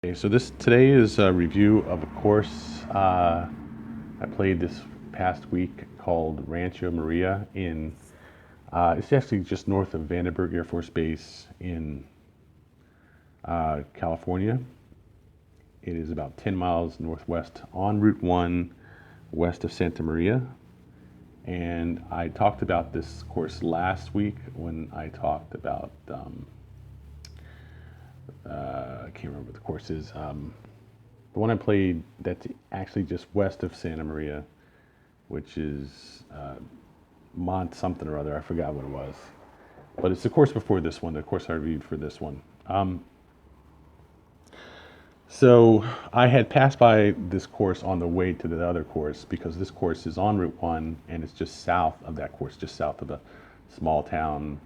Okay, so today is a review of a course I played this past week called Rancho Maria in. It's actually just north of Vandenberg Air Force Base in California. It is about 10 miles northwest on Route 1, west of Santa Maria. And I talked about this course last week when I talked about I can't remember what the course is. The one I played that's actually just west of Santa Maria, which is Mont something or other. I forgot what it was. But it's the course before this one, the course I reviewed for this one. So I had passed by this course on the way to the other course because this course is on Route 1 and it's just south of that course, just south of a small town,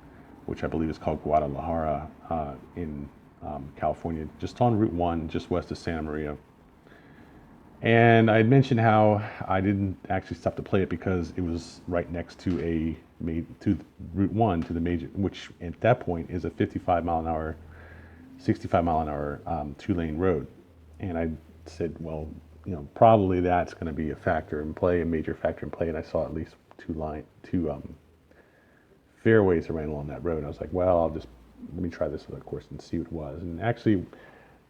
which I believe is called Guadalajara in California, just on Route 1, just west of Santa Maria. And I had mentioned how I didn't actually stop to play it because it was right next to to Route 1 to the major, which at that point is a 55 mile an hour, 65 mile an hour two-lane road. And I said, well, probably that's going to be a factor in play, a major factor in play. And I saw at least two fairways that ran along that road. And I was like, well, let me try this other course and see what it was. And actually,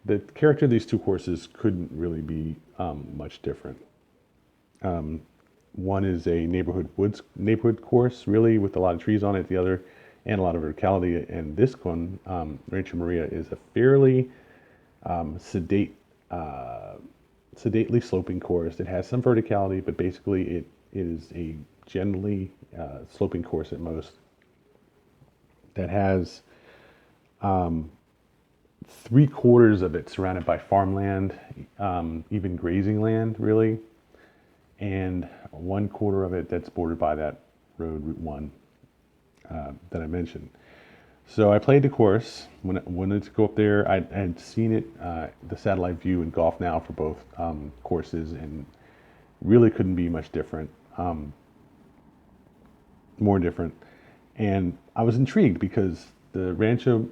the character of these two courses couldn't really be much different. One is a neighborhood course, really, with a lot of trees on it. The other, and a lot of verticality. And this one, Rancho Maria, is a fairly sedately sloping course. It has some verticality, but basically it is a gently sloping course at most that has 3/4 of it surrounded by farmland, even grazing land, really, and 1/4 of it that's bordered by that road, Route 1, that I mentioned. So I played the course. When I wanted to go up there, I had seen it, the satellite view in Golf Now for both courses, and really couldn't be much different, more different. And I was intrigued because the Rancho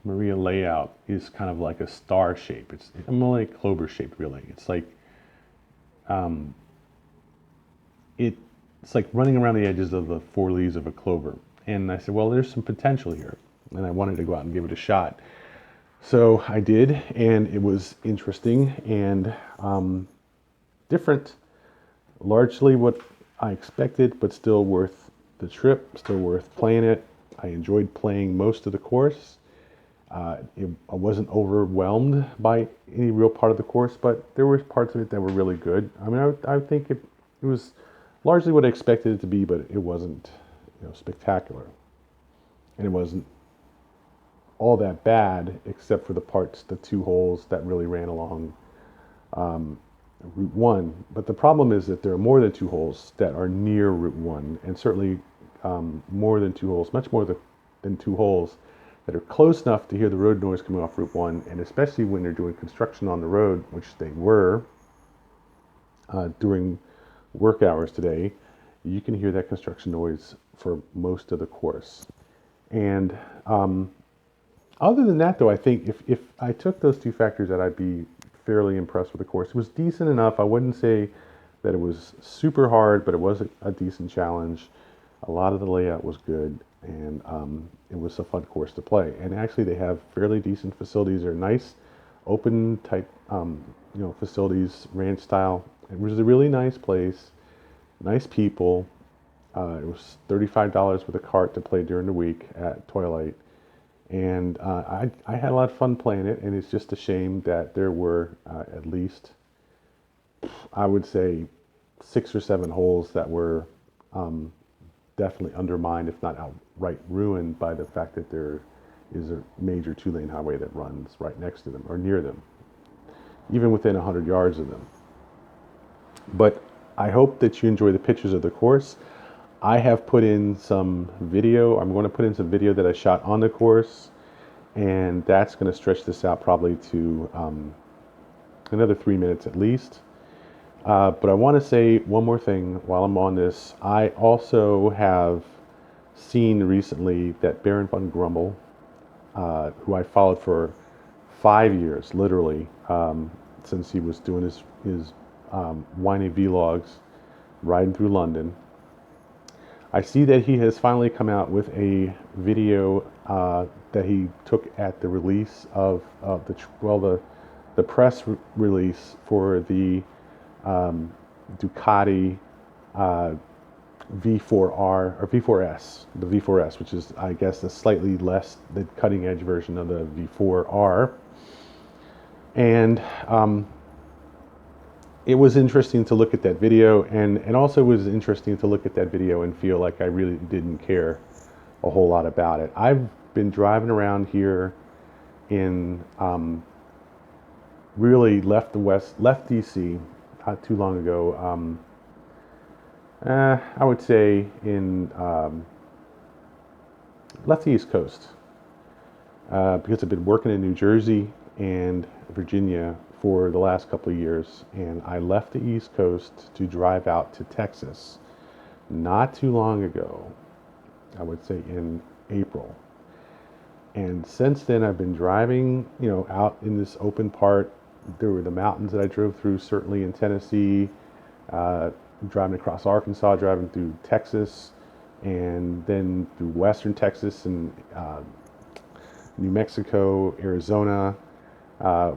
Maria layout is kind of like a star shape. It's more like clover shaped, really. Um, it's like running around the edges of the four leaves of a clover. And I said, well, there's some potential here, and I wanted to go out and give it a shot. So I did, and it was interesting and different, largely what I expected, but still worth the trip, still worth playing it. I enjoyed playing most of the course. I wasn't overwhelmed by any real part of the course, but there were parts of it that were really good. I mean, I think it was largely what I expected it to be, but it wasn't, spectacular, and it wasn't all that bad, except for the two holes that really ran along Route 1. But the problem is that there are more than two holes that are near Route 1, and certainly more than two holes, much more than two holes that are close enough to hear the road noise coming off Route 1, and especially when they're doing construction on the road, which they were during work hours today, you can hear that construction noise for most of the course. And other than that, though, I think if I took those two factors out, I'd be fairly impressed with the course. It was decent enough. I wouldn't say that it was super hard, but it was a decent challenge. A lot of the layout was good, and it was a fun course to play. And actually, they have fairly decent facilities. They're nice, open type, facilities, ranch style. It was a really nice place, nice people. It was $35 with a cart to play during the week at twilight. And I had a lot of fun playing it, and it's just a shame that there were at least, I would say, 6 or 7 holes that were definitely undermined, if not outright ruined, by the fact that there is a major two-lane highway that runs right next to them or near them, even within 100 yards of them. But I hope that you enjoy the pictures of the course. I have put in some video. I'm going to put in some video that I shot on the course, and that's going to stretch this out probably to another 3 minutes at least. But I want to say one more thing while I'm on this. I also have seen recently that Baron von Grummel, who I followed for 5 years, literally, since he was doing his whiny vlogs riding through London. I see that he has finally come out with a video that he took at the release of the press release for the Ducati V4R or V4S, the V4S, which is, I guess, a slightly less the cutting edge version of the V4R. And it was interesting to look at that video, and also it was interesting to look at that video and feel like I really didn't care a whole lot about it. I've been driving around here in really left DC not too long ago. I would say in left the East Coast because I've been working in New Jersey and Virginia for the last couple of years, and I left the East Coast to drive out to Texas not too long ago. I would say in April. And since then, I've been driving, out in this open part. There were the mountains that I drove through, certainly in Tennessee, driving across Arkansas, driving through Texas, and then through western Texas and New Mexico, Arizona,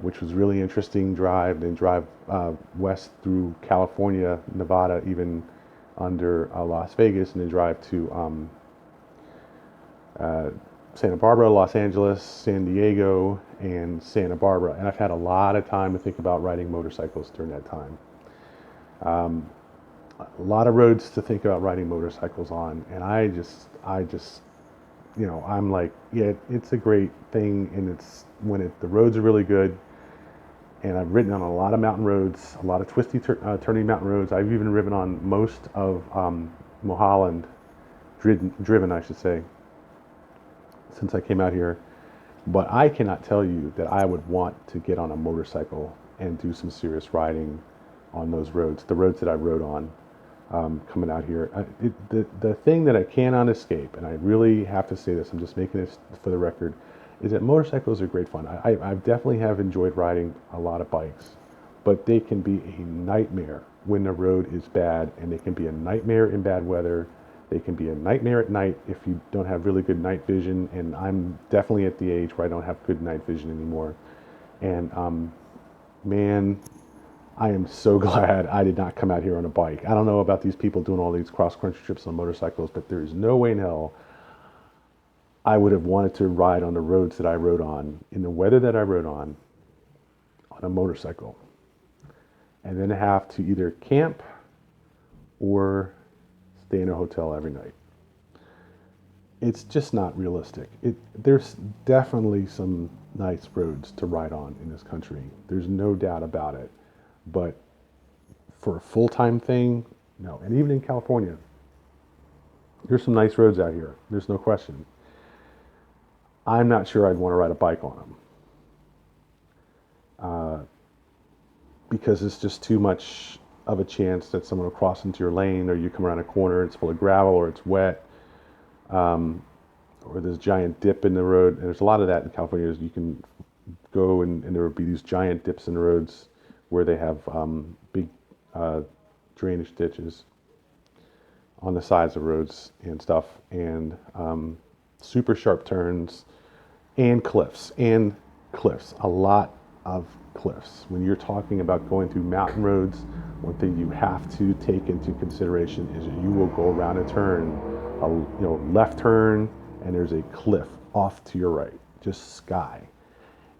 which was really interesting drive. Then drive west through California, Nevada, even under Las Vegas, and then drive to Santa Barbara, Los Angeles, San Diego, and Santa Barbara. And I've had a lot of time to think about riding motorcycles during that time. A lot of roads to think about riding motorcycles on, and I just, I'm like, yeah, it's a great thing, and it's when the roads are really good. And I've ridden on a lot of mountain roads, a lot of twisty, turning mountain roads. I've even driven on most of Mulholland, driven, I should say, since I came out here. But I cannot tell you that I would want to get on a motorcycle and do some serious riding on those roads, the roads that I rode on coming out here. The thing that I cannot escape, and I really have to say this, I'm just making this for the record, is that motorcycles are great fun. I definitely have enjoyed riding a lot of bikes, but they can be a nightmare when the road is bad, and they can be a nightmare in bad weather. They can be a nightmare at night if you don't have really good night vision, and I'm definitely at the age where I don't have good night vision anymore. And man, I am so glad I did not come out here on a bike. I don't know about these people doing all these cross-country trips on motorcycles, but there is no way in hell I would have wanted to ride on the roads that I rode on, in the weather that I rode on a motorcycle, and then have to either camp or stay in a hotel every night. It's just not realistic. There's definitely some nice roads to ride on in this country. There's no doubt about it. But for a full-time thing, no. And even in California, there's some nice roads out here. There's no question. I'm not sure I'd want to ride a bike on them. Because it's just too much of a chance that someone will cross into your lane, or you come around a corner, it's full of gravel, or it's wet, or there's a giant dip in the road. And there's a lot of that in California. You can go and there will be these giant dips in the roads where they have big drainage ditches on the sides of roads and stuff, and super sharp turns, and cliffs, a lot of cliffs. When you're talking about going through mountain roads, one thing you have to take into consideration is that you will go around a turn, left turn, and there's a cliff off to your right, just sky.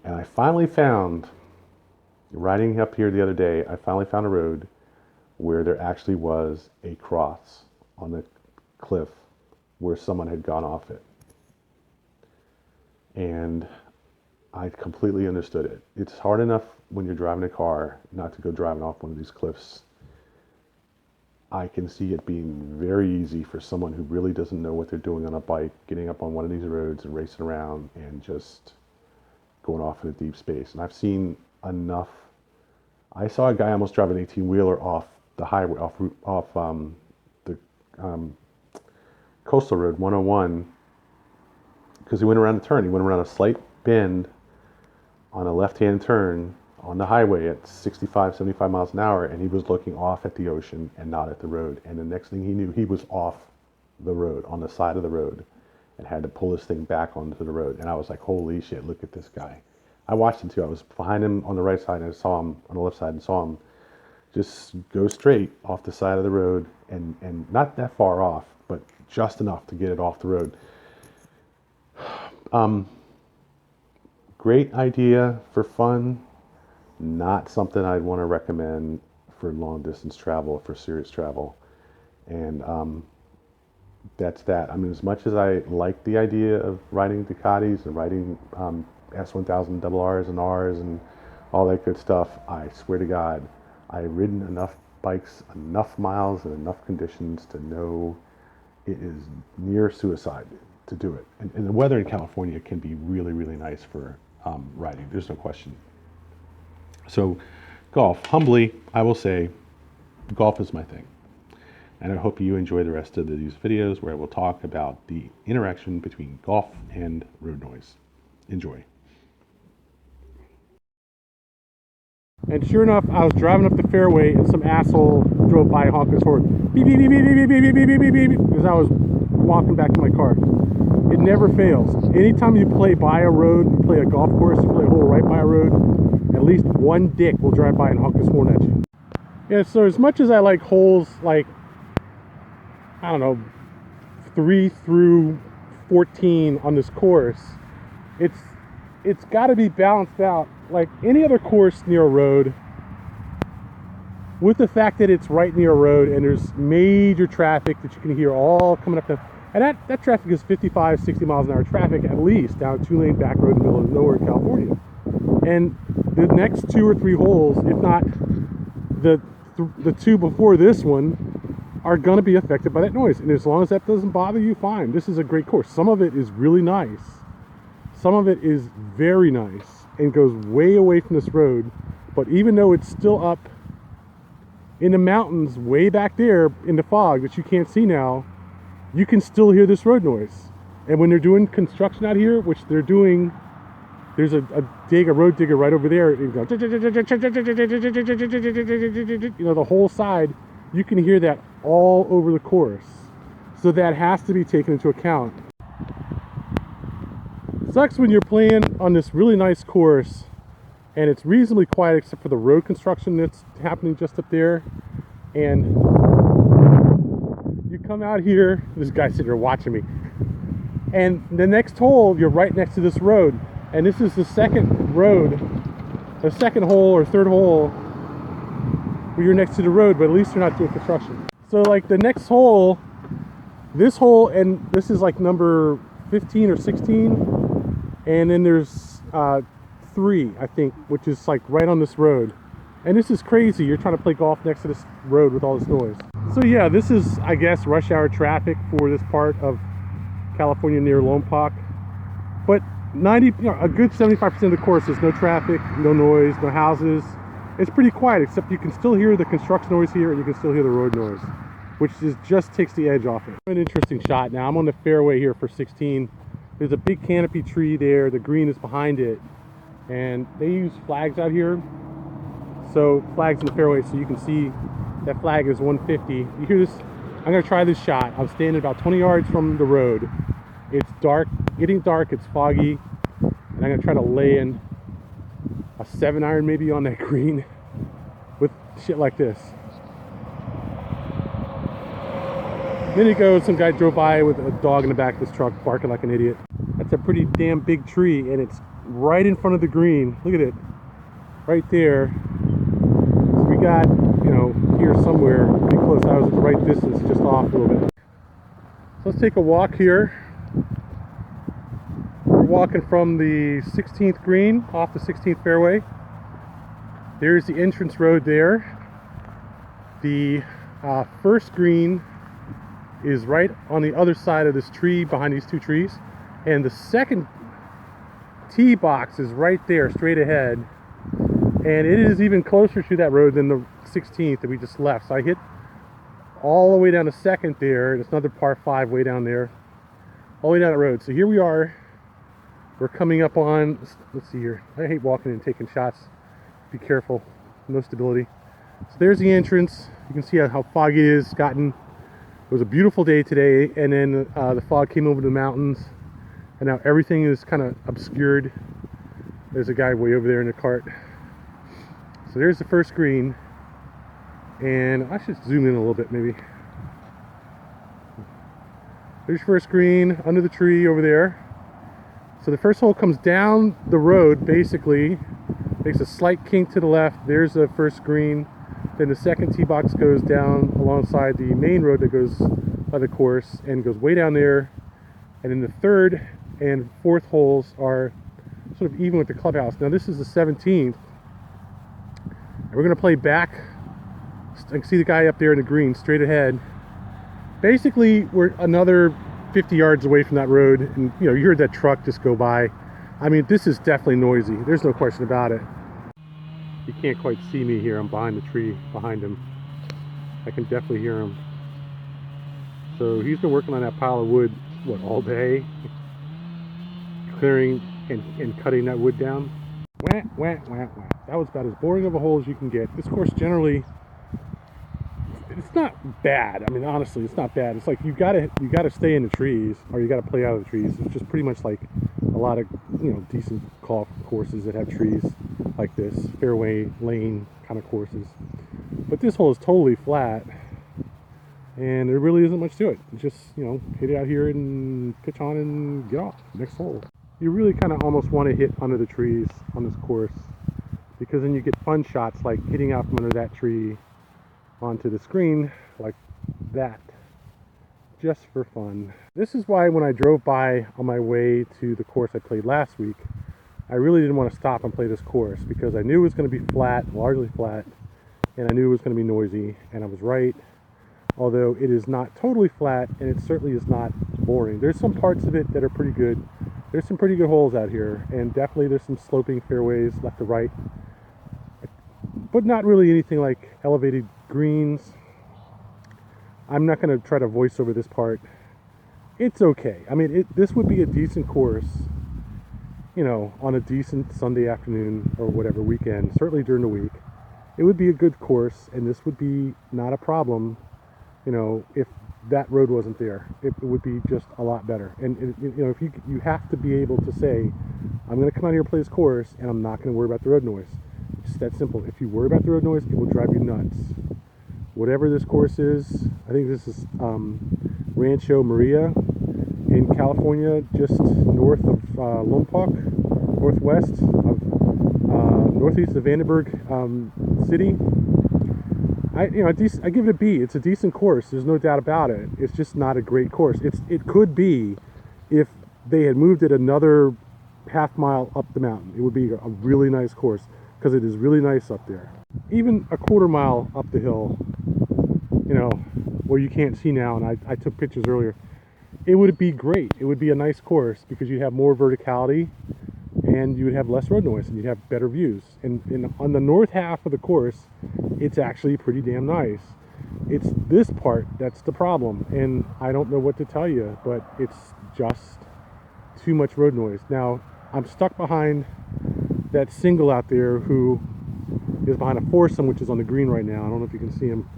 And I finally found, riding up here the other day, I finally found a road where there actually was a cross on the cliff where someone had gone off it. And I completely understood it. It's hard enough when you're driving a car not to go driving off one of these cliffs. I can see it being very easy for someone who really doesn't know what they're doing on a bike, getting up on one of these roads and racing around and just going off in a deep space. And I've seen enough. I saw a guy almost drive an 18-wheeler off the highway, off the coastal road 101, because he went around the turn. He went around a slight bend on a left-hand turn on the highway at 65, 75 miles an hour, and he was looking off at the ocean and not at the road. And the next thing he knew, he was off the road, on the side of the road, and had to pull this thing back onto the road. And I was like, holy shit, look at this guy. I watched him too. I was behind him on the right side, and I saw him on the left side and saw him just go straight off the side of the road, and not that far off, but just enough to get it off the road. Great idea for fun, not something I'd want to recommend for long distance travel, for serious travel. And that's that. I mean, as much as I like the idea of riding Ducatis and riding S1000 RRs and Rs and all that good stuff, I swear to God, I've ridden enough bikes, enough miles, and enough conditions to know it is near suicide to do it. And the weather in California can be really, really nice for riding. There's no question. So golf, humbly, I will say, golf is my thing. And I hope you enjoy the rest of these videos where I will talk about the interaction between golf and road noise. Enjoy. And sure enough, I was driving up the fairway and some asshole drove by honking his horn. Beep, beep, beep, beep, beep, beep, beep, beep, beep, beep, beep, as I was walking back to my car. It never fails. Anytime you play by a road, you play a golf course, you play a hole right by a road, at least one dick will drive by and honk his horn at you. Yeah, so as much as I like holes like, I don't know, 3 through 14 on this course, it's got to be balanced out like any other course near a road, with the fact that it's right near a road and there's major traffic that you can hear all coming up the, and that traffic is 55, 60 miles an hour traffic at least down a 2-lane back road in the middle of nowhere in California. And the next 2 or 3 holes, if not the 2 before this one, are going to be affected by that noise. And as long as that doesn't bother you, fine. This is a great course. Some of it is really nice. Some of it is very nice and goes way away from this road. But even though it's still up in the mountains way back there in the fog that you can't see now, you can still hear this road noise. And when they're doing construction out here, which they're doing, there's a road digger right over there. You know, the whole side, you can hear that all over the course. So that has to be taken into account. Sucks when you're playing on this really nice course and it's reasonably quiet except for the road construction that's happening just up there. And you come out here, this guy's sitting here watching me. And the next hole, you're right next to this road. And this is the second road, the second hole or third hole where you're next to the road, but at least you're not doing construction. So like the next hole, this hole, and this is like number 15 or 16. And then there's 3, I think, which is like right on this road. And this is crazy. You're trying to play golf next to this road with all this noise. So yeah, this is, I guess, rush hour traffic for this part of California near Lompoc. But a good 75% of the course is no traffic, no noise, no houses. It's pretty quiet, except you can still hear the construction noise here and you can still hear the road noise, which just takes the edge off it. An interesting shot. Now I'm on the fairway here for 16. There's a big canopy tree there. The green is behind it. And they use flags out here. So flags in the fairway, so you can see that flag is 150. You hear this? I'm gonna try this shot. I'm standing about 20 yards from the road. It's dark, getting dark, it's foggy. And I'm gonna try to lay in a 7-iron maybe on that green with shit like this. A minute ago, some guy drove by with a dog in the back of his truck barking like an idiot. That's a pretty damn big tree and it's right in front of the green. Look at it, right there. So we got, here somewhere pretty close. I was at the right distance, just off a little bit. So let's take a walk here. We're walking from the 16th green off the 16th fairway. There's the entrance road there. The first green is right on the other side of this tree, behind these 2 trees. And the second tee box is right there, straight ahead. And it is even closer to that road than the 16th that we just left. So I hit all the way down to 2nd there. And it's another par 5 way down there. All the way down the road. So here we are We're coming up on, let's see here. I hate walking and taking shots. Be careful, no stability. So there's the entrance. You can see how foggy it is. It was a beautiful day today, and then the fog came over the mountains, and now everything is kind of obscured. There's a guy way over there in the cart. So there's the first green, and I should zoom in a little bit maybe. There's your first green under the tree over there. So the first hole comes down the road, basically, makes a slight kink to the left. There's the first green. Then the second tee box goes down alongside the main road that goes by the course and goes way down there. And then the third and fourth holes are sort of even with the clubhouse. Now this is the 17th. And we're going to play back. I can see the guy up there in the green straight ahead. Basically, we're another 50 yards away from that road, and you heard that truck just go by. I mean, this is definitely noisy. There's no question about it. You can't quite see me here. I'm behind the tree behind him. I can definitely hear him. So he's been working on that pile of wood, what, all day? Clearing and cutting that wood down. Wah, wah, wah, wah. That was about as boring of a hole as you can get. This course generally, it's not bad. I mean, honestly, it's not bad. It's like you gotta stay in the trees, or you gotta play out of the trees. It's just pretty much like a lot of decent golf courses that have trees like this, fairway lane kind of courses. But this hole is totally flat, and there really isn't much to it. It's just hit it out here and pitch on and get off. Next hole. You really kind of almost want to hit under the trees on this course, because then you get fun shots like hitting out from under that tree onto the screen like that, just for fun. This is why when I drove by on my way to the course I played last week, I really didn't want to stop and play this course, because I knew it was going to be flat, largely flat, and I knew it was going to be noisy, and I was right. Although it is not totally flat, and it certainly is not boring. There's some parts of it that are pretty good. There's some pretty good holes out here, and definitely there's some sloping fairways left to right, but not really anything like elevated greens. I'm not going to try to voice over this part. It's okay. I mean, this would be a decent course, on a decent Sunday afternoon or whatever weekend, certainly during the week. It would be a good course, and this would be not a problem, if that road wasn't there. It would be just a lot better. And if you have to be able to say, I'm going to come out here and play this course, and I'm not going to worry about the road noise. It's that simple. If you worry about the road noise, it will drive you nuts. Whatever this course is, I think this is Rancho Maria in California, just north of Lompoc, northeast of Vandenberg City. I give it a B. It's a decent course. There's no doubt about it. It's just not a great course. It could be if they had moved it another half mile up the mountain. It would be a really nice course, because it is really nice up there. Even a quarter mile up the hill, where you can't see now, and I took pictures earlier, it would be great. It would be a nice course, because you'd have more verticality, and you would have less road noise, and you'd have better views. And on the north half of the course, it's actually pretty damn nice. It's this part that's the problem, and I don't know what to tell you, but it's just too much road noise. Now, I'm stuck behind that single out there who is behind a foursome, which is on the green right now. I don't know if you can see him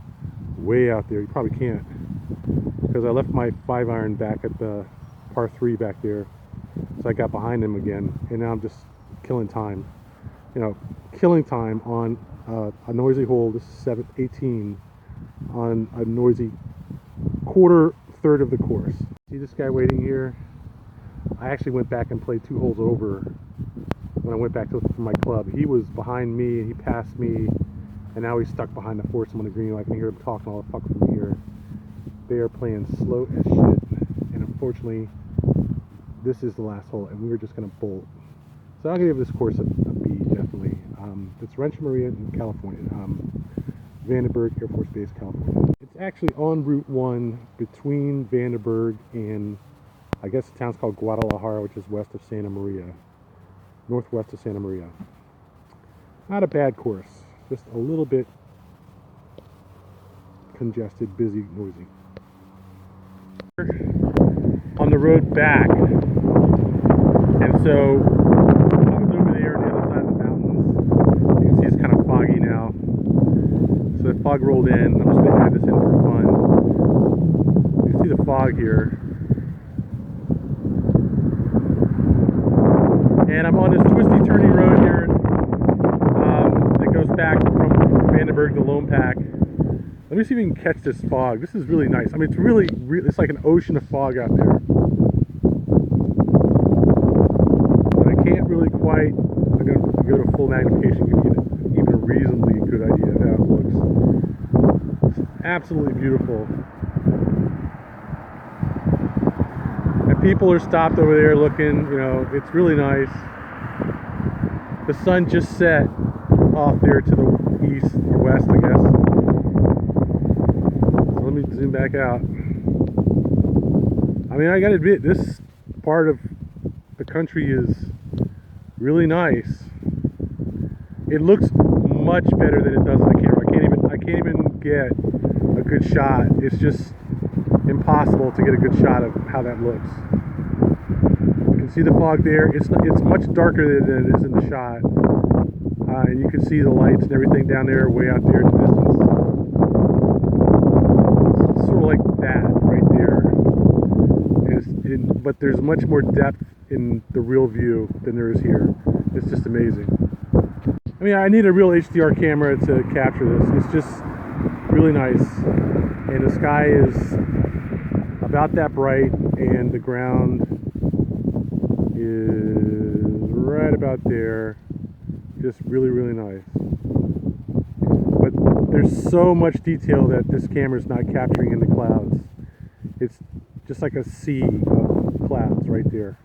way out there. You probably can't, because I left my 5-iron back at the par 3 back there, so I got behind him again, and now I'm just killing time. Killing time on a noisy hole. This is 18 on a noisy third of the course. See this guy waiting here? I actually went back and played 2 holes over when I went back to my club. He was behind me, and he passed me, and now he's stuck behind the foursome on the green. I can hear him talking all the fuck from here. They are playing slow as shit, and unfortunately, this is the last hole, and we're just going to bolt. So I'll give this course a B, definitely. It's Rancho Maria in California, Vandenberg Air Force Base, California. It's actually on Route 1 between Vandenberg and, I guess the town's called Guadalajara, which is west of Santa Maria, northwest of Santa Maria. Not a bad course, just a little bit congested, busy, noisy. On the road back, and So I was over there on the other side of the mountains. You can see it's kind of foggy now. So the fog rolled in. I'm just going to add this in for fun. You can see the fog here. And I'm on this twisty turny road here that goes back from Vandenberg to Lone Pack. Let me see if we can catch this fog. This is really nice. I mean, it's really it's like an ocean of fog out there. But I can't really quite, I'm going to go to full magnification to get even a reasonably good idea of how it looks. It's absolutely beautiful. And people are stopped over there looking, you know, it's really nice. The sun just set off there to the east or west, I guess. So let me zoom back out. I mean, I gotta admit, this part of the country is really nice. It looks much better than it does on the camera. I can't even get a good shot. It's just impossible to get a good shot of how that looks. You can see the fog there. It's much darker than it is in the shot, and you can see the lights and everything down there, way out there in the distance. It's sort of like that right there. But there's much more depth in the real view than there is here. It's just amazing. I mean, I need a real HDR camera to capture this. It's just really nice, and the sky is about that bright, and the ground is right about there. Just really, really nice. But there's so much detail that this camera's not capturing in the clouds. It's just like a sea of clouds right there.